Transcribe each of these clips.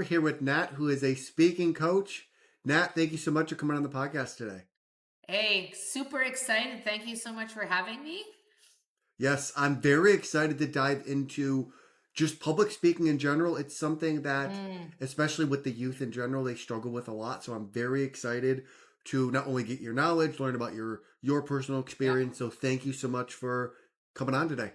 here with Nat, who is a speaking coach. Nat, thank you so much for coming on the podcast today. Hey, super excited. Thank you so much for having me. Yes, I'm very excited to dive into just public speaking in general. It's something that, Mm, especially with the youth in general, they struggle with a lot. So I'm very excited to not only get your knowledge, learn about your personal yeah. experience. So thank you so much for coming on today.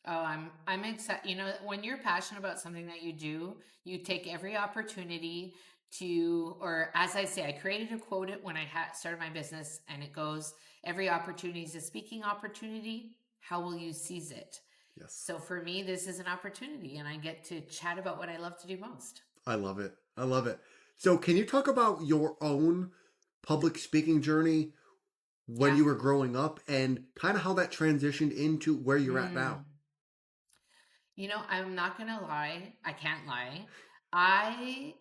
Oh, I'm excited. When you're passionate about something that you do, you take every opportunity to, or as I say, I created a quote it when I started my business, and it goes, "Every opportunity is a speaking opportunity. How will you seize it?" Yes, So for me, this is an opportunity, and I get to chat about what I love to do most. I love it. I love it. So can you talk about your own public speaking journey when Yeah. you were growing up and kind of how that transitioned into where you're at now? Mm. I'm not gonna lie. I can't lie.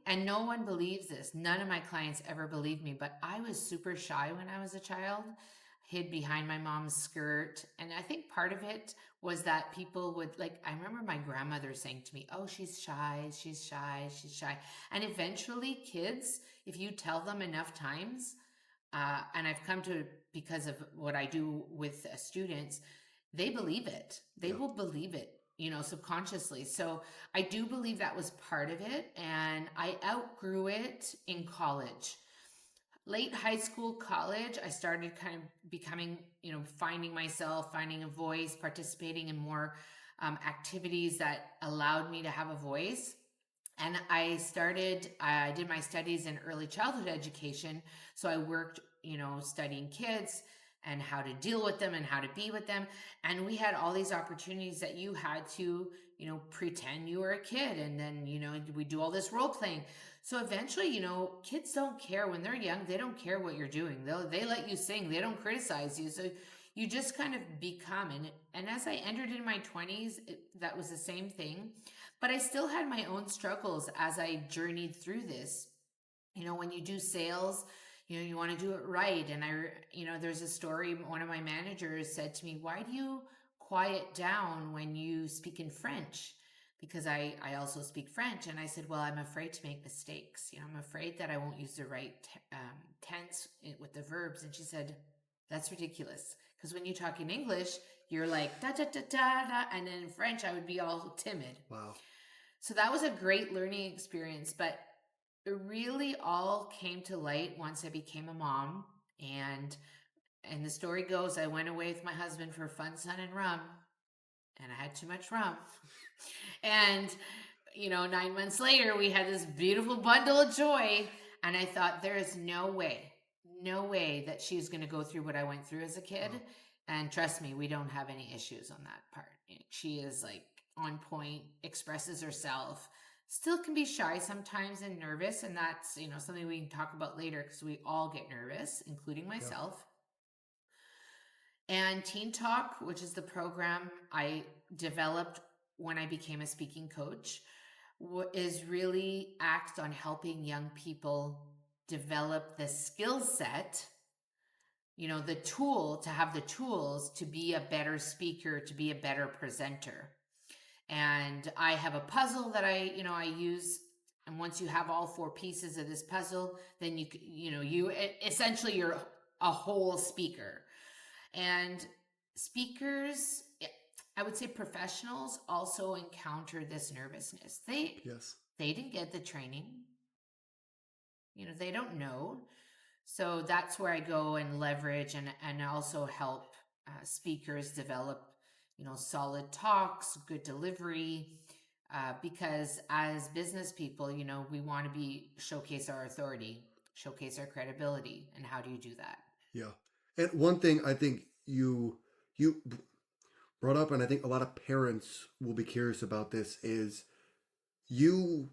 And no one believes this. None of my clients ever believe me, but I was super shy when I was a child, hid behind my mom's skirt. And I think part of it was that people would like, I remember my grandmother saying to me, "Oh, she's shy, she's shy, she's shy." And eventually, kids, if you tell them enough times, and I've come to, because of what I do with students, they believe it. They Yeah. will believe it, subconsciously. So I do believe that was part of it. And I outgrew it in college. Late high school, college, I started kind of becoming, finding myself, finding a voice, participating in more activities that allowed me to have a voice. And I did my studies in early childhood education. So I worked, studying kids and how to deal with them and how to be with them. And we had all these opportunities that you had to, pretend you were a kid. And then, we do all this role playing. So eventually, kids don't care when they're young. They don't care what you're doing. They let you sing. They don't criticize you. So you just kind of become. And as I entered in my 20s, that was the same thing. But I still had my own struggles as I journeyed through this. When you do sales, you want to do it right. And there's a story, one of my managers said to me, "Why do you quiet down when you speak in French?" Because I also speak French. And I said, "Well, I'm afraid to make mistakes. I'm afraid that I won't use the right tense with the verbs." And she said, "That's ridiculous. Because when you talk in English, you're like da da da da da, and then in French, I would be all timid." Wow. So that was a great learning experience, but it really all came to light once I became a mom. And the story goes, I went away with my husband for fun, sun, and rum, and I had too much rum. And 9 months later, we had this beautiful bundle of joy, and I thought, there is no way that she's going to go through what I went through as a kid. Wow. And trust me, we don't have any issues on that part. She is like on point, expresses herself, still can be shy sometimes and nervous. And that's, something we can talk about later, because we all get nervous, including Yeah. myself. And Teen Talk, which is the program I developed when I became a speaking coach, is really acts on helping young people develop the skill set, the tool to have the tools to be a better speaker, to be a better presenter. And I have a puzzle that I use. And once you have all four pieces of this puzzle, then you essentially you're a whole speaker. And speakers, I would say professionals also encounter this nervousness. Yes. They didn't get the training. They don't know. So that's where I go and leverage and also help speakers develop, solid talks, good delivery. Because as business people, we want to showcase our authority, showcase our credibility. And how do you do that? Yeah. And one thing I think you brought up, and I think a lot of parents will be curious about this, is you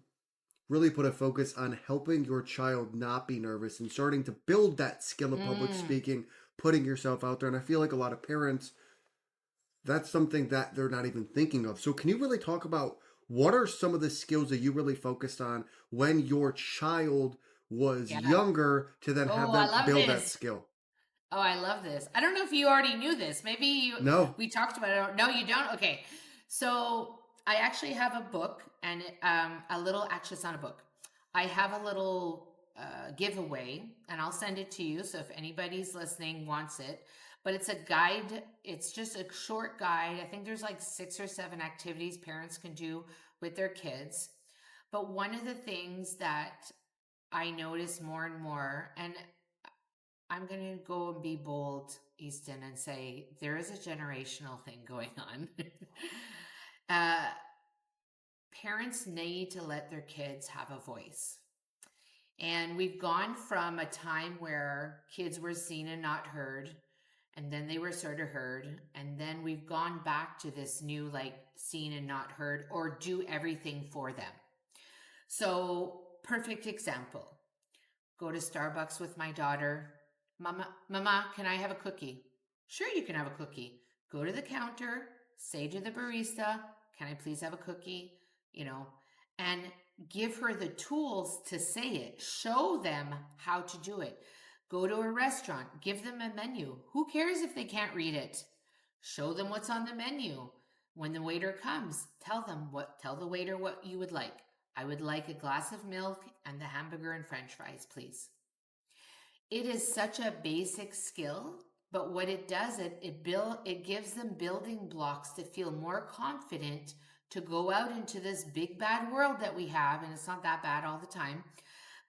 really put a focus on helping your child not be nervous and starting to build that skill of public Mm, speaking, putting yourself out there. And I feel like a lot of parents, that's something that they're not even thinking of. So, can you really talk about what are some of the skills that you really focused on when your child was yeah. younger to then have Oh, I them love build that this. skill? Oh, I love this. I don't know if you already knew this. No. We talked about it. No, you don't. Okay. So I actually have a book and a little, actually, it's not a book. I have a little giveaway and I'll send it to you. So if anybody's listening wants it, but it's a guide. It's just a short guide. I think there's like 6 or 7 activities parents can do with their kids. But one of the things that I notice more and more, and I'm going to go and be bold, Easton, and say there is a generational thing going on. uh, Parents need to let their kids have a voice. And we've gone from a time where kids were seen and not heard, and then they were sort of heard. And then we've gone back to this new, like, seen and not heard, or do everything for them. So, perfect example, go to Starbucks with my daughter. Mama, can I have a cookie? Sure, you can have a cookie. Go to the counter, say to the barista, can I please have a cookie? You know, and give her the tools to say it. Show them how to do it. Go to a restaurant, give them a menu. Who cares if they can't read it? Show them what's on the menu. When the waiter comes, tell the waiter what you would like. I would like a glass of milk and the hamburger and french fries, please. It is such a basic skill, but what it does, it gives them building blocks to feel more confident to go out into this big bad world that we have, and it's not that bad all the time,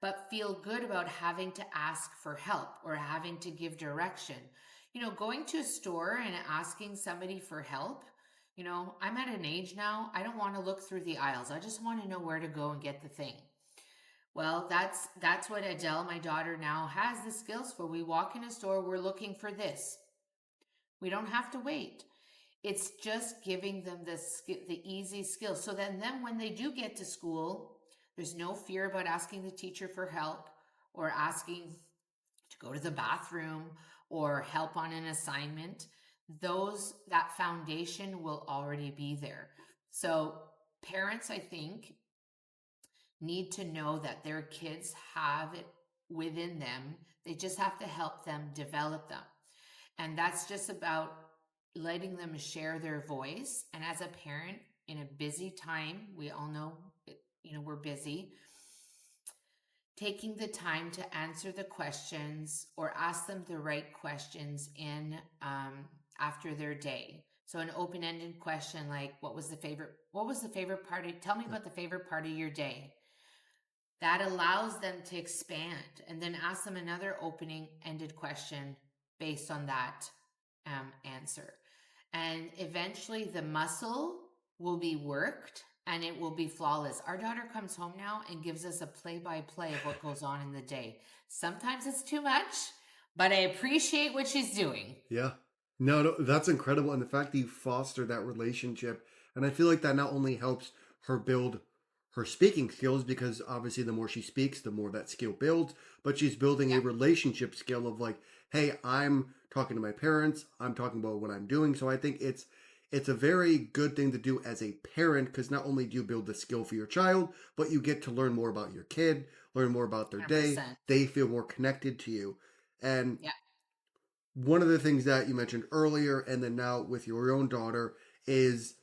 but feel good about having to ask for help or having to give direction. Going to a store and asking somebody for help, I'm at an age now, I don't want to look through the aisles. I just want to know where to go and get the thing. Well, that's what Adele, my daughter, now has the skills for. We walk in a store, we're looking for this. We don't have to wait. It's just giving them the easy skills. So then when they do get to school, there's no fear about asking the teacher for help or asking to go to the bathroom or help on an assignment. That foundation will already be there. So parents, I think, need to know that their kids have it within them. They just have to help them develop them. And that's just about letting them share their voice. And as a parent in a busy time, we all know, we're busy, taking the time to answer the questions or ask them the right questions in after their day. So an open-ended question like, what was the favorite part tell me about the favorite part of your day. That allows them to expand and then ask them another opening ended question based on that answer. And eventually the muscle will be worked and it will be flawless. Our daughter comes home now and gives us a play-by-play of what goes on in the day. Sometimes it's too much, but I appreciate what she's doing. Yeah. No, that's incredible. And the fact that you foster that relationship, and I feel like that not only helps her build her speaking skills, because obviously the more she speaks, the more that skill builds, but she's building a Yeah. relationship skill of like, hey, I'm talking to my parents, I'm talking about what I'm doing. So I think it's a very good thing to do as a parent, because not only do you build the skill for your child, but you get to learn more about your kid, learn more about their day. 100%. They feel more connected to you. And Yeah. one of the things that you mentioned earlier, and then now with your own daughter, is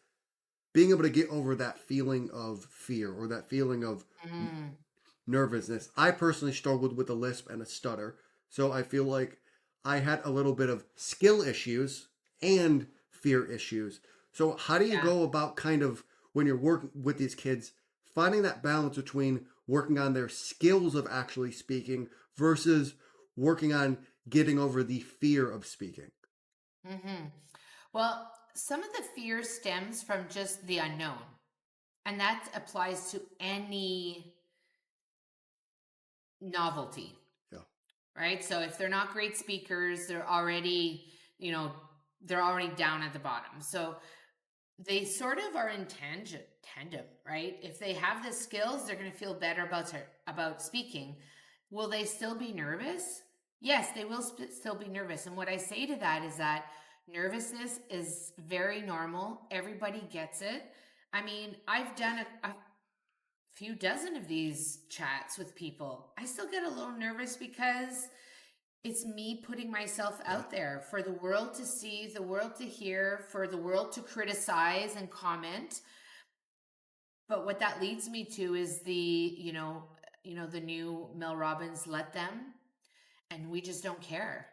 being able to get over that feeling of fear or that feeling of Mm. nervousness. I personally struggled with a lisp and a stutter, so I feel like I had a little bit of skill issues and fear issues. So, how do you Yeah. go about kind of when you're working with these kids, finding that balance between working on their skills of actually speaking versus working on getting over the fear of speaking? Mm-hmm. Well, some of the fear stems from just the unknown, and that applies to any novelty, Yeah. right? So if they're not great speakers, you know, they're already down at the bottom. So they sort of are in tandem, right? If they have the skills, they're going to feel better about speaking. Will they still be nervous? Yes, they will still be nervous. And what I say to that is that nervousness is very normal. Everybody gets it. I mean, I've done a few dozen of these chats with people. I still get a little nervous because it's me putting myself Yeah. out there for the world to see, the world to hear, for the world to criticize and comment. But what that leads me to is the new Mel Robbins, let them, and we just don't care.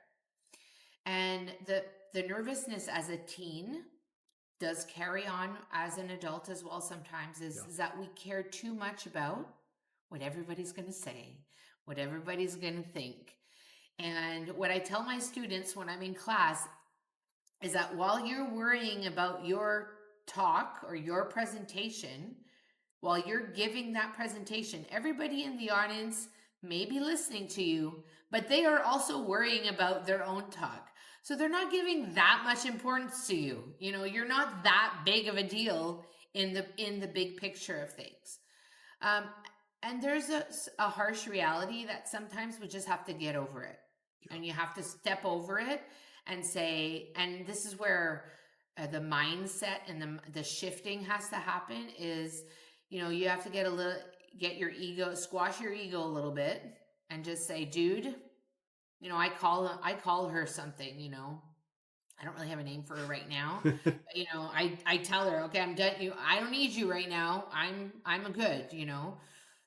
And the nervousness as a teen does carry on as an adult as well sometimes, Yeah. is that we care too much about what everybody's going to say, what everybody's going to think. And what I tell my students when I'm in class is that while you're worrying about your talk or your presentation, while you're giving that presentation, everybody in the audience may be listening to you, but they are also worrying about their own talk. So they're not giving that much importance to you. You're not that big of a deal in the big picture of things. Um, and there's a harsh reality that sometimes we just have to get over it. Yeah. And you have to step over it and say, and this is where the mindset and the shifting has to happen is, you have to get your ego, squash your ego a little bit and just say, dude, I call her something, I don't really have a name for her right now. But, I tell her, okay, I'm done. I don't need you right now. I'm a good.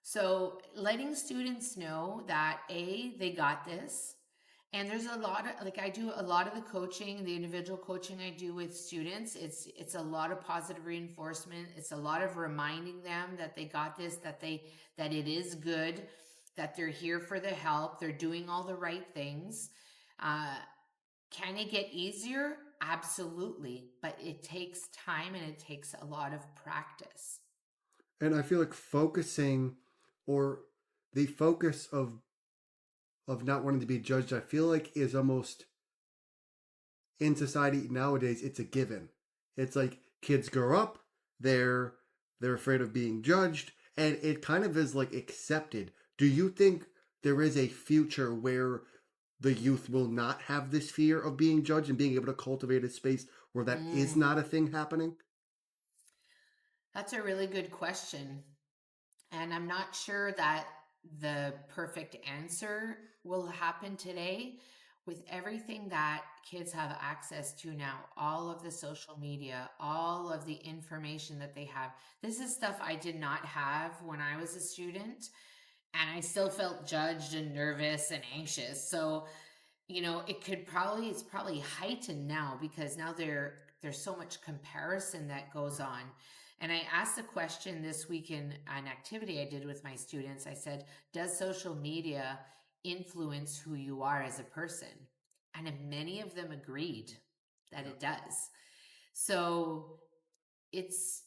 So letting students know that they got this. And there's a lot of, like, I do a lot of the coaching, the individual coaching I do with students. It's a lot of positive reinforcement. It's a lot of reminding them that they got this, that it is good, that they're here for the help, they're doing all the right things. Can it get easier? Absolutely. But it takes time and it takes a lot of practice. And I feel like focusing, or the focus of not wanting to be judged, I feel like is almost, in society nowadays, it's a given. It's like kids grow up, they're afraid of being judged, and it kind of is like accepted. Do you think there is a future where the youth will not have this fear of being judged and being able to cultivate a space where that is Mm, not a thing happening? that's a really good question. And I'm not sure that the perfect answer will happen today with everything that kids have access to now, all of the social media, all of the information that they have. This is stuff I did not have when I was a student, and I still felt judged and nervous and anxious. So, it's probably heightened now because now there's so much comparison that goes on. And I asked a question this week in an activity I did with my students. I said, does social media influence who you are as a person? And many of them agreed that Yeah. it does. So it's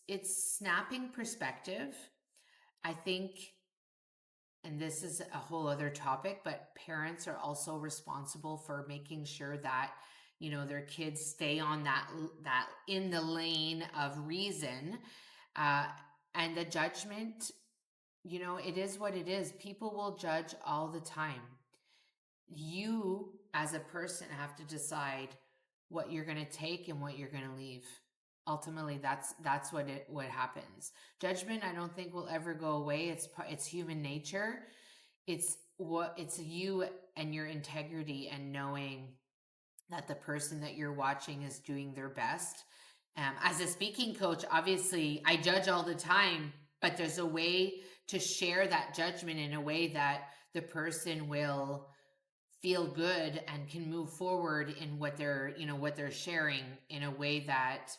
snapping perspective. I think, and this is a whole other topic, but parents are also responsible for making sure that their kids stay on that in the lane of reason. uh, and the judgment, it is what it is. People will judge all the time. You as a person have to decide what you're going to take and what you're going to leave. Ultimately, that's what happens. Judgment, I don't think, will ever go away. It's human nature. It's you and your integrity and knowing that the person that you're watching is doing their best. As a speaking coach, obviously I judge all the time, but there's a way to share that judgment in a way that the person will feel good and can move forward in what they're sharing in a way that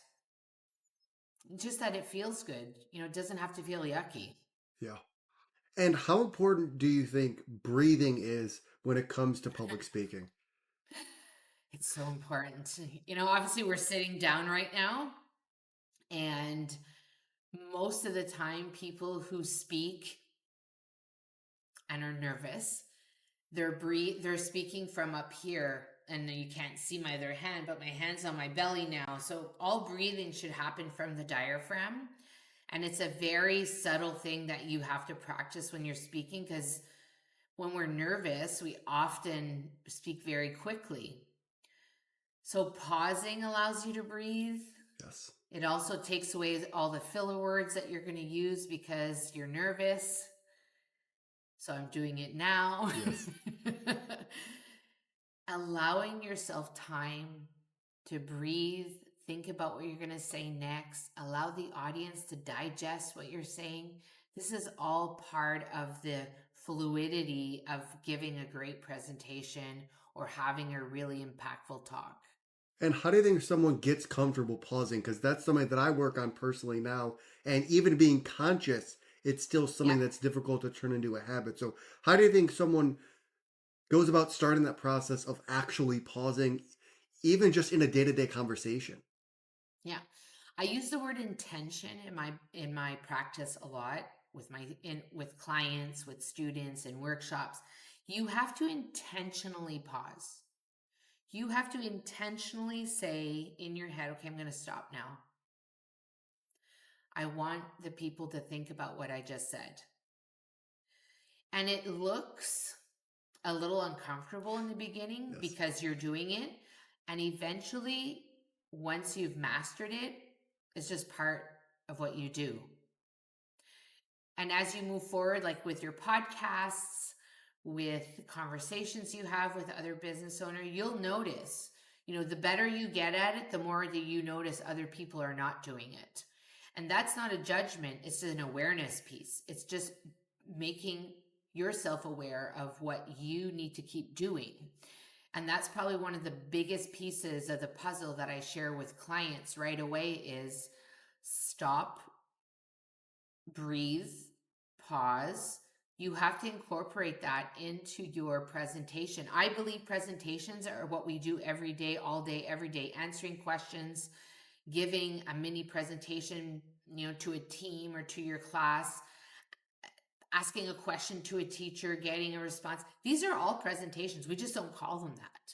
just that it feels good. It doesn't have to feel yucky. Yeah. And how important do you think breathing is when it comes to public speaking? It's so important. Obviously we're sitting down right now, and most of the time people who speak and are nervous, they're speaking from up here, and you can't see my other hand, but my hand's on my belly now. So all breathing should happen from the diaphragm. And it's a very subtle thing that you have to practice when you're speaking, because when we're nervous, we often speak very quickly. So pausing allows you to breathe. Yes. It also takes away all the filler words that you're going to use because you're nervous. So I'm doing it now. Yes. Allowing yourself time to breathe think about what you're going to say next, allow the audience to digest what you're saying. This is all part of the fluidity of giving a great presentation or having a really impactful talk. And how do you think someone gets comfortable pausing? Because that's something that I work on personally now. And even being conscious, it's still Yeah. something that's difficult to turn into a habit. So, how do you think someone goes about starting that process of actually pausing, even just in a day to day conversation? Yeah. I use the word intention in my practice a lot with with clients, with students and workshops. You have to intentionally pause. You have to intentionally say in your head, okay, I'm going to stop now. I want the people to think about what I just said. And it looks a little uncomfortable in the beginning Yes. because you're doing it. And eventually, once you've mastered it, it's just part of what you do. And as you move forward, like with your podcasts, with conversations you have with other business owners, you'll notice, the better you get at it, the more that you notice other people are not doing it. And that's not a judgment, it's an awareness piece. It's just making yourself aware of what you need to keep doing. And that's probably one of the biggest pieces of the puzzle that I share with clients right away is stop, breathe, pause. You have to incorporate that into your presentation. I believe presentations are what we do every day, all day, every day, answering questions, giving a mini presentation, to a team or to your class, asking a question to a teacher, getting a response. These are all presentations. We just don't call them that.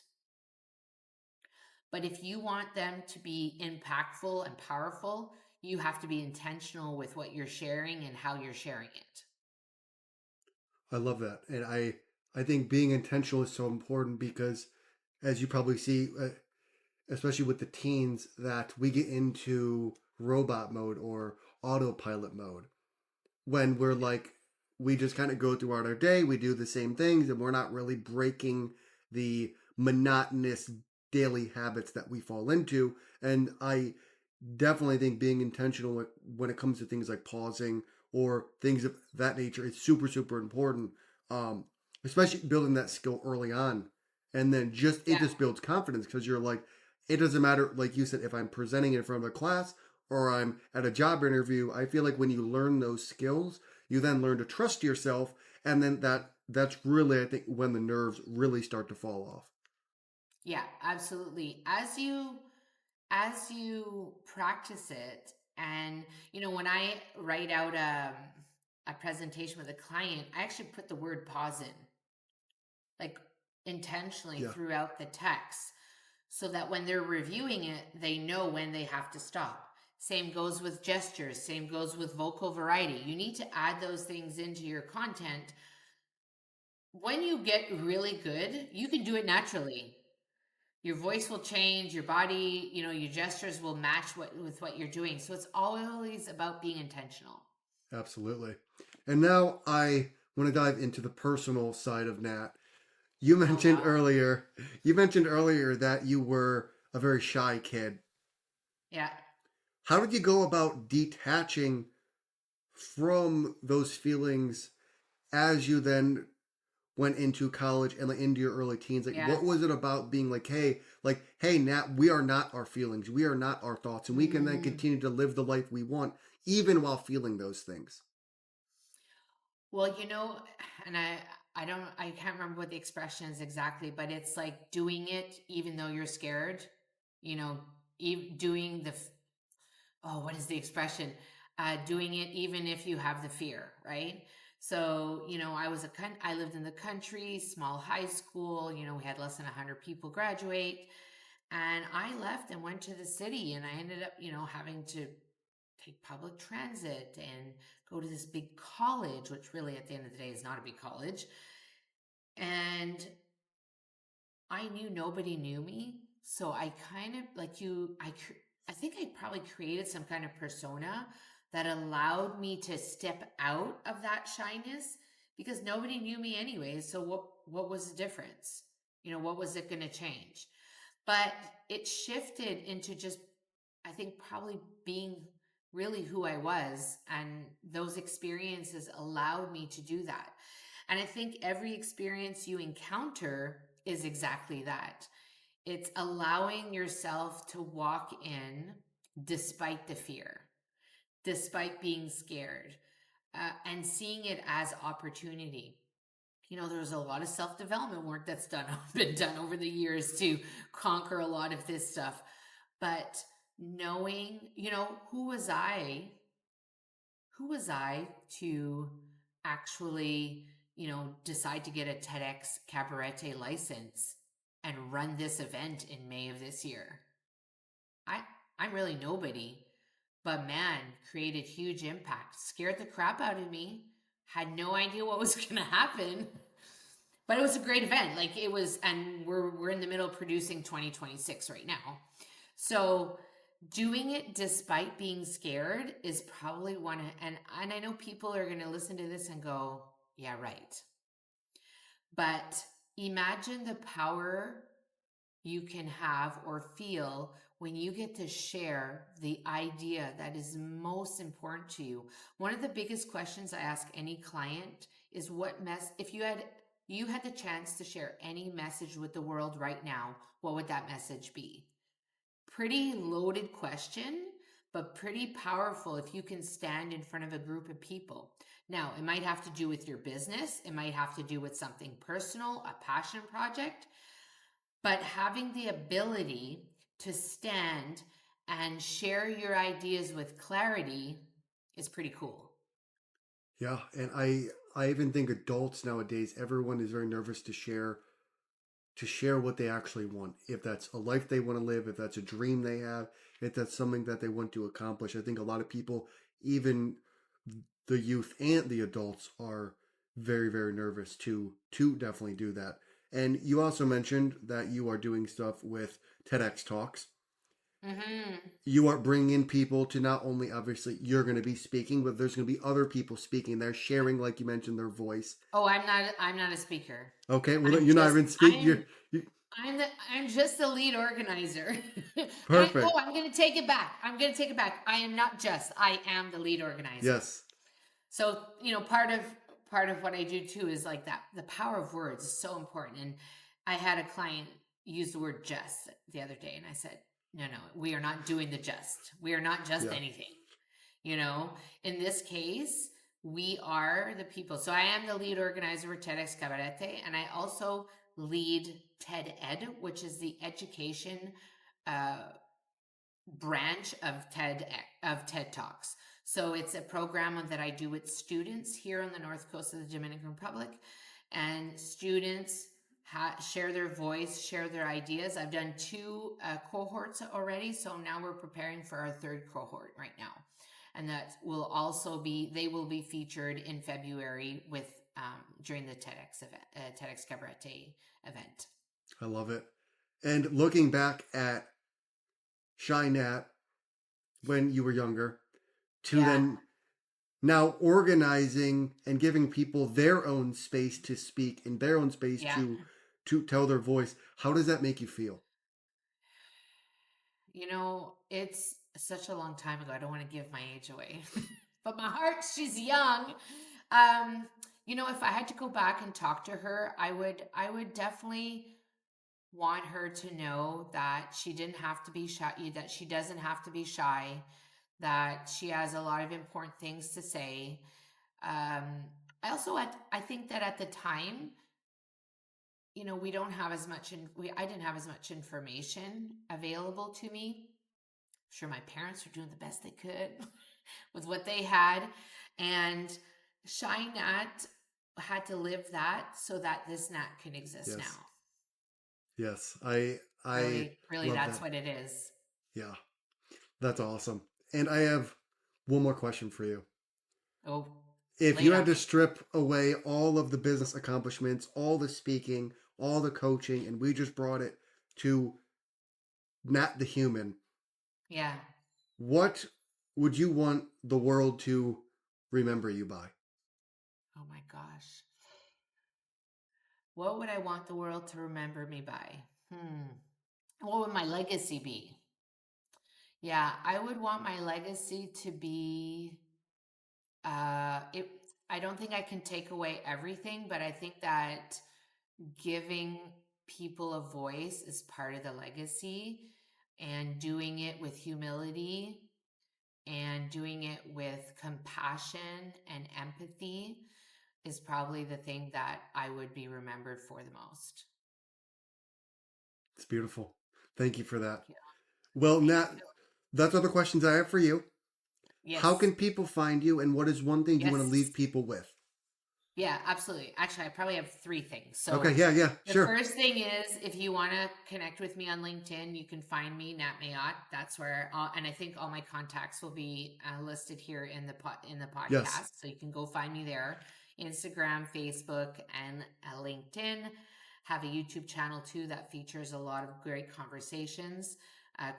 But if you want them to be impactful and powerful, you have to be intentional with what you're sharing and how you're sharing it. I love that. And I think being intentional is so important because, as you probably see, especially with the teens, that we get into robot mode or autopilot mode when we're like, we just kind of go throughout our day, we do the same things, and we're not really breaking the monotonous daily habits that we fall into. And I definitely think being intentional when it comes to things like pausing or things of that nature is super, super important. Um, Especially building that skill early on. And then it Yeah. just builds confidence because you're like, it doesn't matter, like you said, if I'm presenting in front of a class or I'm at a job interview. I feel like when you learn those skills, you then learn to trust yourself, and then that's really, I think, when the nerves really start to fall off. Yeah, absolutely. As you practice it, and when I write out a presentation with a client, I actually put the word pause in, like intentionally Yeah, throughout the text, so that when they're reviewing it, they know when they have to stop. Same goes with gestures, same goes with vocal variety. You need to add those things into your content. When you get really good, you can do it naturally. Your voice will change, your body, your gestures will match with what you're doing. So it's always about being intentional. absolutely. And now I want to dive into the personal side of Nat. You Oh mentioned wow. earlier, you mentioned earlier that you were a very shy kid. Yeah. How did you go about detaching from those feelings as you then went into college and like into your early teens? Like, Yeah. what was it about being like, hey, Nat, we are not our feelings, we are not our thoughts, and we can then Mm. continue to live the life we want, even while feeling those things. Well, and I can't remember what the expression is exactly, but it's like doing it even though you're scared. You know, doing what is the expression? Doing it even if you have the fear, right? So, I lived in the country, small high school, we had less than 100 people graduate. And I left and went to the city, and I ended up, having to take public transit and go to this big college, which really at the end of the day is not a big college. And I knew nobody knew me. So I kind of like I think I probably created some kind of persona that allowed me to step out of that shyness because nobody knew me anyway. So what was the difference? What was it going to change? But it shifted into just I think probably being really who I was, and those experiences allowed me to do that. And I think every experience you encounter is exactly that. It's allowing yourself to walk in despite the fear, despite being scared, and seeing it as opportunity. There's a lot of self-development work that's been done over the years to conquer a lot of this stuff. But knowing, who was I to actually, decide to get a TEDx Cabarete license and run this event in May of this year? I I'm really nobody, but man, created huge impact. Scared the crap out of me. Had no idea what was going to happen. But it was a great event. Like it was, and we're in the middle of producing 2026 right now. So doing it despite being scared is probably and I know people are going to listen to this and go, "Yeah, right." But imagine the power you can have or feel when you get to share the idea that is most important to you. One of the biggest questions I ask any client is if you had the chance to share any message with the world right now, what would that message be? Pretty loaded question, but pretty powerful if you can stand in front of a group of people. Now, it might have to do with your business, it might have to do with something personal, a passion project, but having the ability to stand and share your ideas with clarity is pretty cool. Yeah, and I even think adults nowadays, everyone is very nervous to share what they actually want. If that's a life they want to live, if that's a dream they have, if that's something that they want to accomplish. I think a lot of people, even the youth and the adults, are very very nervous to definitely do that. And you also mentioned that you are doing stuff with TEDx talks. Mm-hmm. You are bringing in people to not only obviously you're going to be speaking, but there's going to be other people speaking. They're sharing, like you mentioned, their voice. Oh, I'm not a speaker. Okay, well I'm you're not just even speaking. You I'm just the lead organizer. perfect. I'm going to take it back. I am not just. I am the lead organizer. Yes. So, part of what I do too is like that the power of words is so important. And I had a client use the word just the other day and I said, "No, no, we are not doing the just. We are not just Yeah. anything." You know, in this case, we are the people. So I am the lead organizer for TEDx Cabarete, and I also lead TED Ed, which is the education uh, branch of TED Talks. So it's a program that I do with students here on the north coast of the Dominican Republic, and students share their voice, share their ideas. I've done two cohorts already, so now we're preparing for our third cohort right now, and that will also they will be featured in February with during the TEDx event, TEDx Cabarete event. I love it. And looking back at Shy Nat when you were younger, to Yeah, then now organizing and giving people their own space to speak and their own space yeah. to tell their voice. How does that make you feel? It's such a long time ago. I don't want to give my age away, but my heart, she's young. Um, if I had to go back and talk to her, I would definitely want her to know that she didn't have to be shy, that she doesn't have to be shy, that she has a lot of important things to say. Um, I think that at the time, we don't have as much, I didn't have as much information available to me. Sure, my parents were doing the best they could with what they had. And Shy Nat had to live that so that this Nat can exist now. Yes. Yes. I Really, really, love that's that. what it is. Yeah. That's awesome. And I have one more question for you. Oh, If lay you it had on to me. strip away all of the business accomplishments, all the speaking, all the coaching, and we just brought it to Nat the human, Yeah. what would you want the world to remember you by? Oh my gosh. What would I want the world to remember me by? What would my legacy be? Yeah, I would want my legacy to be it I don't think I can take away everything, but I think that giving people a voice is part of the legacy, and doing it with humility and doing it with compassion and empathy is probably the thing that I would be remembered for the most. It's beautiful. Thank you for that. Yeah, Well, thank Nat, you. that's all the questions I have for you. How Yes. can people find you, and what is one thing you want to Yes. leave people with? Yeah, absolutely. Actually, I probably have three things. Okay, So yeah, yeah, the sure. first thing is, if you want to connect with me on LinkedIn, you can find me, Nat Mailhot. That's where, and I think all my contacts will be listed here in the Yes. podcast. So you can go find me there. Instagram, Facebook, and LinkedIn. Have a YouTube channel too that features a lot of great conversations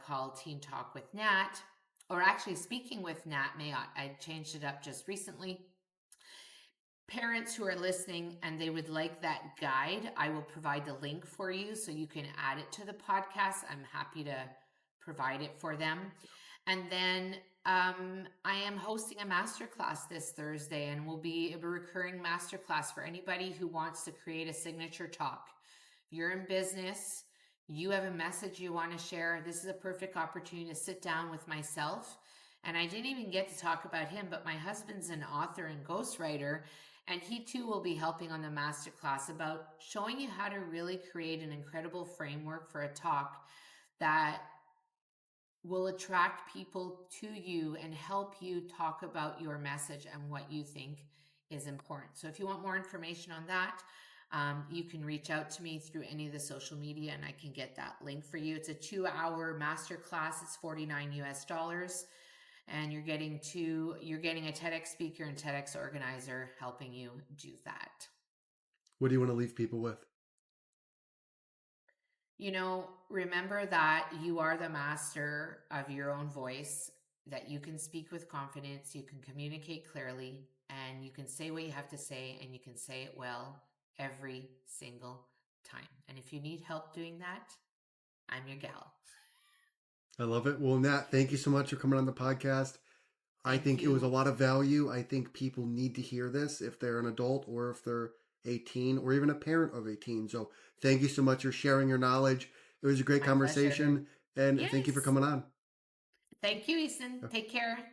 called Teen Talk with Nat, or actually Speaking with Nat Mailhot. I changed it up just recently. Parents who are listening and they would like that guide, I will provide the link for you so you can add it to the podcast. I'm happy to provide it for them. And then I am hosting a masterclass this Thursday, and will be a recurring masterclass for anybody who wants to create a signature talk. If you're in business, you have a message you want to share, this is a perfect opportunity to sit down with myself. And I didn't even get to talk about him, but my husband's an author and ghostwriter, and he too will be helping on the masterclass about showing you how to really create an incredible framework for a talk that will attract people to you and help you talk about your message and what you think is important. So if you want more information on that, you can reach out to me through any of the social media and I can get that link for you. It's a 2-hour masterclass. It's 49 US dollars. And you're getting a TEDx speaker and TEDx organizer helping you do that. What do you want to leave people with? Remember that you are the master of your own voice, that you can speak with confidence, you can communicate clearly, and you can say what you have to say, and you can say it well every single time. And if you need help doing that, I'm your gal. I love it. Well, Nat, thank you so much for coming on the podcast. I Thank think it was a you. lot of value. I think people need to hear this if they're an adult or if they're 18 or even a parent of 18. So thank you so much for sharing your knowledge. It was a great My pleasure. conversation, and thank you for Yes. coming on. Thank you, Easton. Take care.